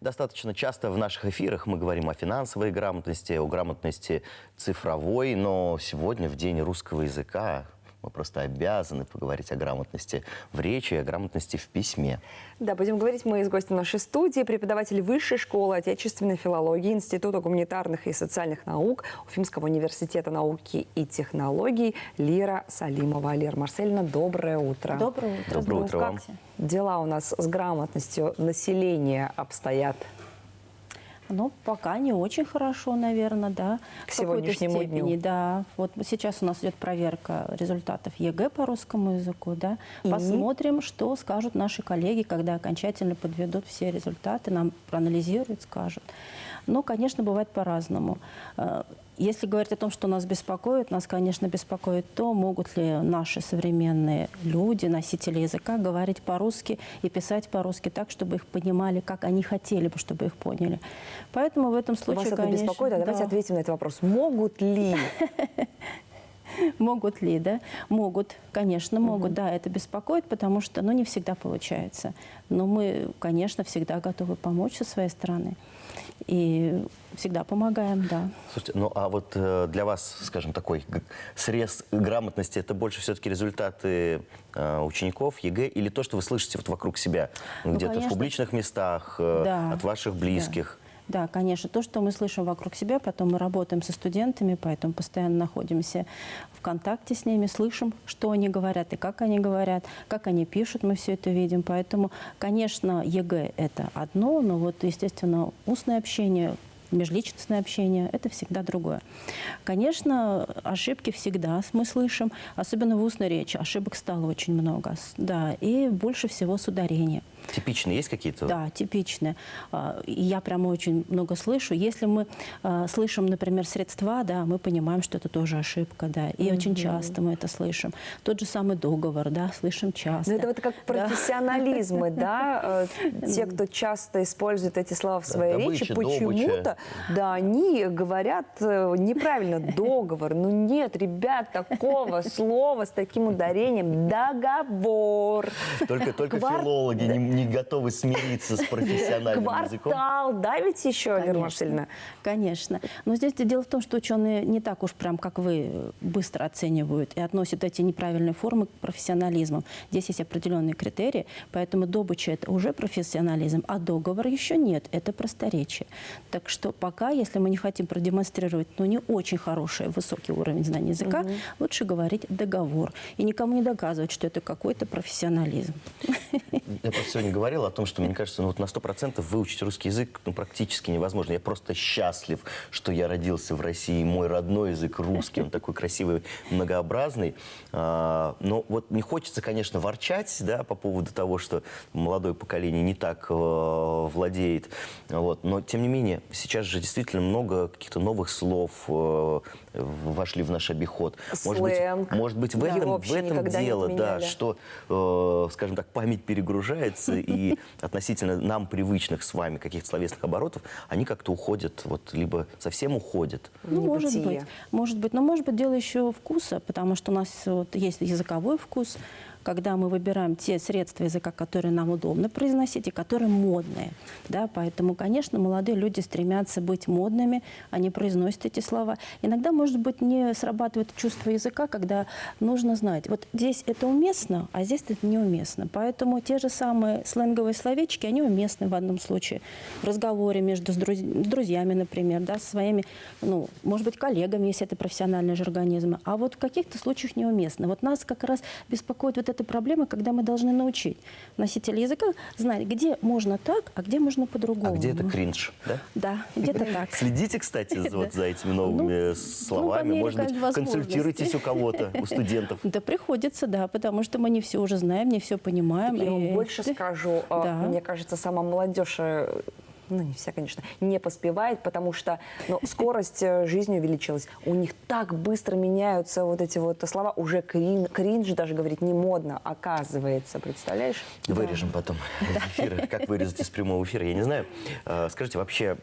Достаточно часто в наших эфирах мы говорим о финансовой грамотности, о грамотности цифровой, но сегодня, в День русского языка, мы просто обязаны поговорить о грамотности в речи, о грамотности в письме. Да, будем говорить мы с гостем нашей студии, преподаватель Высшей школы отечественной филологии Института гуманитарных и социальных наук Уфимского университета науки и технологий Лира Салимова. Лера Марсельевна, доброе утро. Доброе утро. Доброе утро вам. Дела у нас с грамотностью населения обстоят? Ну, пока не очень хорошо, наверное, да. К сегодняшнему дню. Да. Вот сейчас у нас идет проверка результатов ЕГЭ по русскому языку, да. Посмотрим, что скажут наши коллеги, когда окончательно подведут все результаты, нам проанализируют, скажут. Но, конечно, бывает по-разному. Если говорить о том, что нас беспокоит, нас, конечно, беспокоит то, могут ли наши современные люди, носители языка, говорить по-русски и писать по-русски так, чтобы их понимали, как они хотели бы, чтобы их поняли. Поэтому в этом случае, Вас это конечно, беспокоит? А давайте ответим на этот вопрос. Могут ли? Могут ли, да? Могут, конечно, могут. Да, это беспокоит, потому что, не всегда получается. Но мы, конечно, всегда готовы помочь со своей стороны. И всегда помогаем, да. Слушайте, ну а вот для вас, скажем, такой срез грамотности, это больше все-таки результаты учеников ЕГЭ или то, что вы слышите вот вокруг себя, где-то в публичных местах, да, от ваших близких? Да, конечно. То, что мы слышим вокруг себя, потом мы работаем со студентами, поэтому постоянно находимся в контакте с ними, слышим, что они говорят и как они пишут, мы все это видим. Поэтому, конечно, ЕГЭ – это одно, но вот, естественно, устное общение, межличностное общение – это всегда другое. Конечно, ошибки всегда мы слышим, особенно в устной речи. Ошибок стало очень много, да, и больше всего с ударением. Типичные есть какие-то? Да, типичные. Я прямо очень много слышу. Если мы слышим, например, средства, да, мы понимаем, что это тоже ошибка, да, и очень часто мы это слышим. Тот же самый договор, да, слышим часто. Ну, это вот как профессионализмы, да, те, кто часто использует эти слова в своей речи, почему-то, да, они говорят неправильно договор. Ну нет, ребят, такого слова с таким ударением договор. Только филологи не готовы смириться с профессиональным языком. Квартал, да, ведь еще, Лера Марсельевна? Конечно. Но здесь дело в том, что ученые не так уж прям, как вы, быстро оценивают и относят эти неправильные формы к профессионализму. Здесь есть определенные критерии, поэтому добыча – это уже профессионализм, а договор еще нет, это просторечие. Так что пока, если мы не хотим продемонстрировать, не очень хороший, высокий уровень знания языка, лучше говорить договор. И никому не доказывать, что это какой-то профессионализм. Я просто сегодня говорил о том, что, мне кажется, вот на 100% выучить русский язык практически невозможно. Я просто счастлив, что я родился в России. Мой родной язык русский, он такой красивый, многообразный. Но вот не хочется, конечно, ворчать, да, по поводу того, что молодое поколение не так владеет. Вот. Но, тем не менее, сейчас же действительно много каких-то новых слов вошли в наш обиход. Сленг. Может быть, в этом дело, да, что, скажем так, память перегружается, и относительно нам привычных с вами каких-то словесных оборотов, они как-то уходят, вот, либо совсем уходят. Может быть. Но может быть дело еще вкуса, потому что у нас вот есть языковой вкус, когда мы выбираем те средства языка, которые нам удобно произносить и которые модные. Да? Поэтому, конечно, молодые люди стремятся быть модными, они произносят эти слова. Иногда, может быть, не срабатывает чувство языка, когда нужно знать, вот здесь это уместно, а здесь это неуместно. Поэтому те же самые сленговые словечки, они уместны в одном случае. В разговоре между с друзьями, например, да, со своими, может быть, коллегами, если это профессиональный жаргонизм. А вот в каких-то случаях неуместно. Вот нас как раз беспокоит вот эта проблема, когда мы должны научить носителя языка знать, где можно так, а где можно по-другому. А где это кринж, да? Да, где-то так. Следите, кстати, вот за этими новыми словами. Может быть, консультируйтесь у кого-то, у студентов. Да, приходится, да, потому что мы не все уже знаем, не все понимаем. Я вам больше скажу. Мне кажется, сама молодежь... не вся, конечно, не поспевает, потому что скорость жизни увеличилась. У них так быстро меняются вот эти вот слова. Уже кринж даже говорить не модно, оказывается. Представляешь? Вырежем потом из эфира. Как вырезать из прямого эфира, я не знаю. Скажите, вообще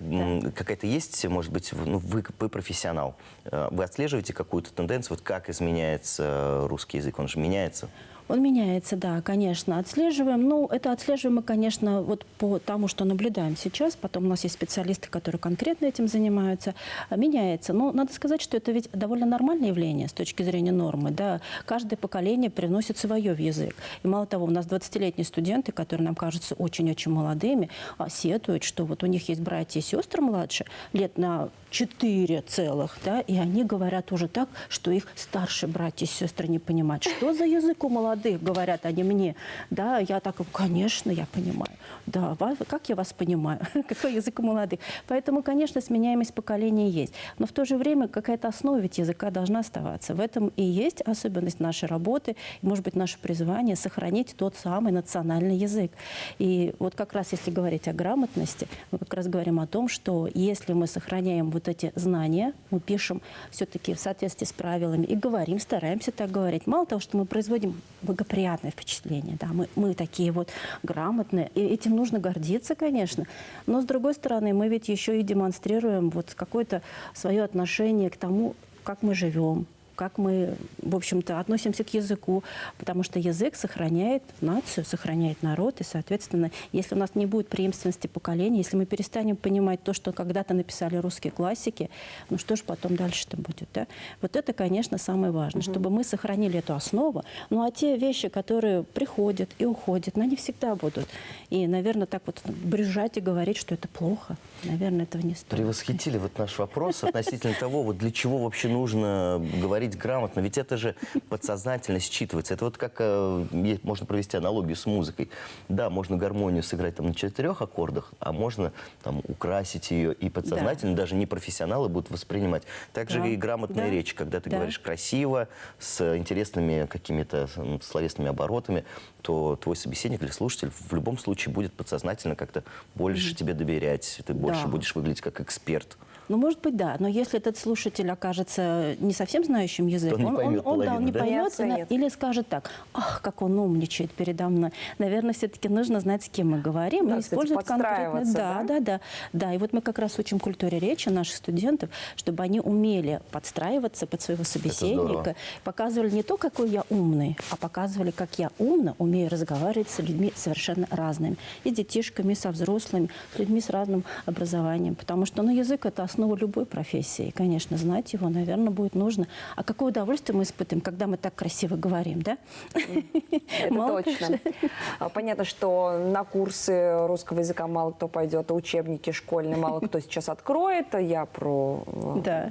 какая-то есть, может быть, вы профессионал, вы отслеживаете какую-то тенденцию, вот как изменяется русский язык? Он же меняется. Он меняется, да, конечно. Отслеживаем. Ну, это отслеживаем мы, конечно, вот по тому, что наблюдаем сейчас. Потом у нас есть специалисты, которые конкретно этим занимаются. Меняется. Но надо сказать, что это ведь довольно нормальное явление с точки зрения нормы. Да? Каждое поколение приносит свое в язык. И мало того, у нас 20-летние студенты, которые нам кажутся очень-очень молодыми, сетуют, что вот у них есть братья и сестры младше, лет на 4 целых, да, и они говорят уже так, что их старшие братья и сестры не понимают. Что за язык у молодых, говорят они мне. Да, я так, конечно, я понимаю. Да, как я вас понимаю? Какой язык у молодых? Поэтому, конечно, сменяемость поколений есть. Но в то же время какая-то основа ведь языка должна оставаться. В этом и есть особенность нашей работы, и, может быть, наше призвание сохранить тот самый национальный язык. И вот как раз, если говорить о грамотности, мы как раз говорим о том, что если мы сохраняем вот эти знания, мы пишем все-таки в соответствии с правилами и говорим, стараемся так говорить. Мало того, что мы производим благоприятное впечатление, да, мы такие вот грамотные, и этим нужно гордиться, конечно. Но, с другой стороны, мы ведь еще и демонстрируем вот какое-то свое отношение к тому, как мы живем, как мы, в общем-то, относимся к языку, потому что язык сохраняет нацию, сохраняет народ, и, соответственно, если у нас не будет преемственности поколений, если мы перестанем понимать то, что когда-то написали русские классики, ну что же потом дальше-то будет, да? Вот это, конечно, самое важное, чтобы мы сохранили эту основу, ну а те вещи, которые приходят и уходят, ну, они всегда будут. И, наверное, так вот брюзжать и говорить, что это плохо, наверное, этого не стоит. Превосхитили вот наш вопрос относительно того, вот для чего вообще нужно говорить грамотно. Ведь это же подсознательно считывается. Это вот как можно провести аналогию с музыкой. Да, можно гармонию сыграть там на 4 аккордах, а можно там украсить ее, и подсознательно даже непрофессионалы будут воспринимать. Также и грамотная речь, когда ты говоришь красиво, с интересными какими-то словесными оборотами, то твой собеседник или слушатель в любом случае будет подсознательно как-то больше тебе доверять, ты больше будешь выглядеть как эксперт. Ну, может быть, да. Но если этот слушатель окажется не совсем знающим язык, он не поймет половину, не да? поймет, или скажет так: ах, как он умничает передо мной. Наверное, все-таки нужно знать, с кем мы говорим, Да, и кстати, использовать конкретно. подстраиваться, Да. И вот мы как раз учим культуре речи наших студентов, чтобы они умели подстраиваться под своего собеседника, показывали не то, какой я умный, а показывали, как я умно умею разговаривать с людьми совершенно разными. И с детишками, и со взрослыми, с людьми с разным образованием. Потому что язык – это основа любой профессии. И, конечно, знать его, наверное, будет нужно. А какое удовольствие мы испытываем, когда мы так красиво говорим, да? Это точно. Понятно, что на курсы русского языка мало кто пойдет, а учебники школьные мало кто сейчас откроет. Я про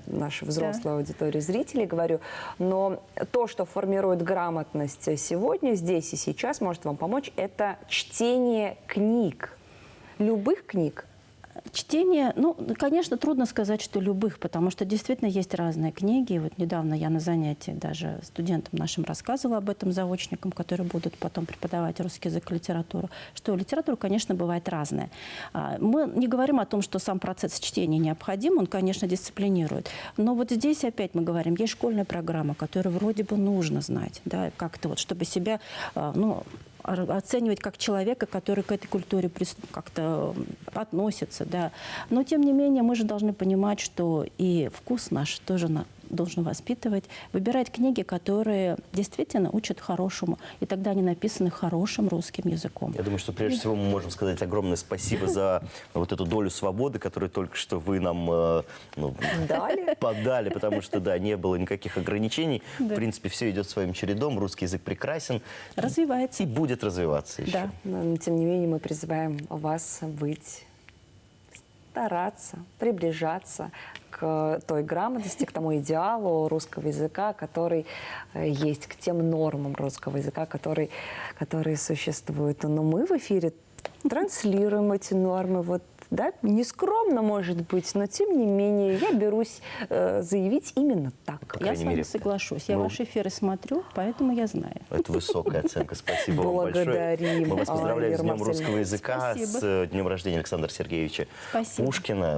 нашу взрослую аудиторию зрителей говорю. Но то, что формирует грамотность сегодня, здесь и сейчас, может вам помочь, это чтение книг. Любых книг. Чтение, ну, конечно, трудно сказать, что любых, потому что действительно есть разные книги. Вот недавно я на занятии даже студентам нашим рассказывала об этом, заочникам, которые будут потом преподавать русский язык и литературу, что литература, конечно, бывает разная. Мы не говорим о том, что сам процесс чтения необходим, он, конечно, дисциплинирует. Но вот здесь опять мы говорим, есть школьная программа, которую вроде бы нужно знать, да, как-то вот, чтобы себя, оценивать как человека, который к этой культуре как-то относится, да. Но, тем не менее, мы же должны понимать, что и вкус наш тоже должен воспитывать, выбирать книги, которые действительно учат хорошему, и тогда они написаны хорошим русским языком. Я думаю, что прежде всего мы можем сказать огромное спасибо за вот эту долю свободы, которую только что вы нам подали, потому что, да, не было никаких ограничений. В принципе, все идет своим чередом, русский язык прекрасен. Развивается. И будет развиваться еще. Да. Но, тем не менее, мы призываем вас стараться, приближаться к той грамотности, к тому идеалу русского языка, который есть, к тем нормам русского языка, которые существуют. Но мы в эфире транслируем эти нормы. Вот, да, нескромно, может быть, но тем не менее я берусь заявить именно так. Я с вами соглашусь. Я ваши эфиры смотрю, поэтому я знаю. Это высокая оценка. Спасибо вам большое. Благодарим. Мы вас поздравляем с Днем русского языка, Спасибо. с днем рождения Александра Сергеевича Пушкина.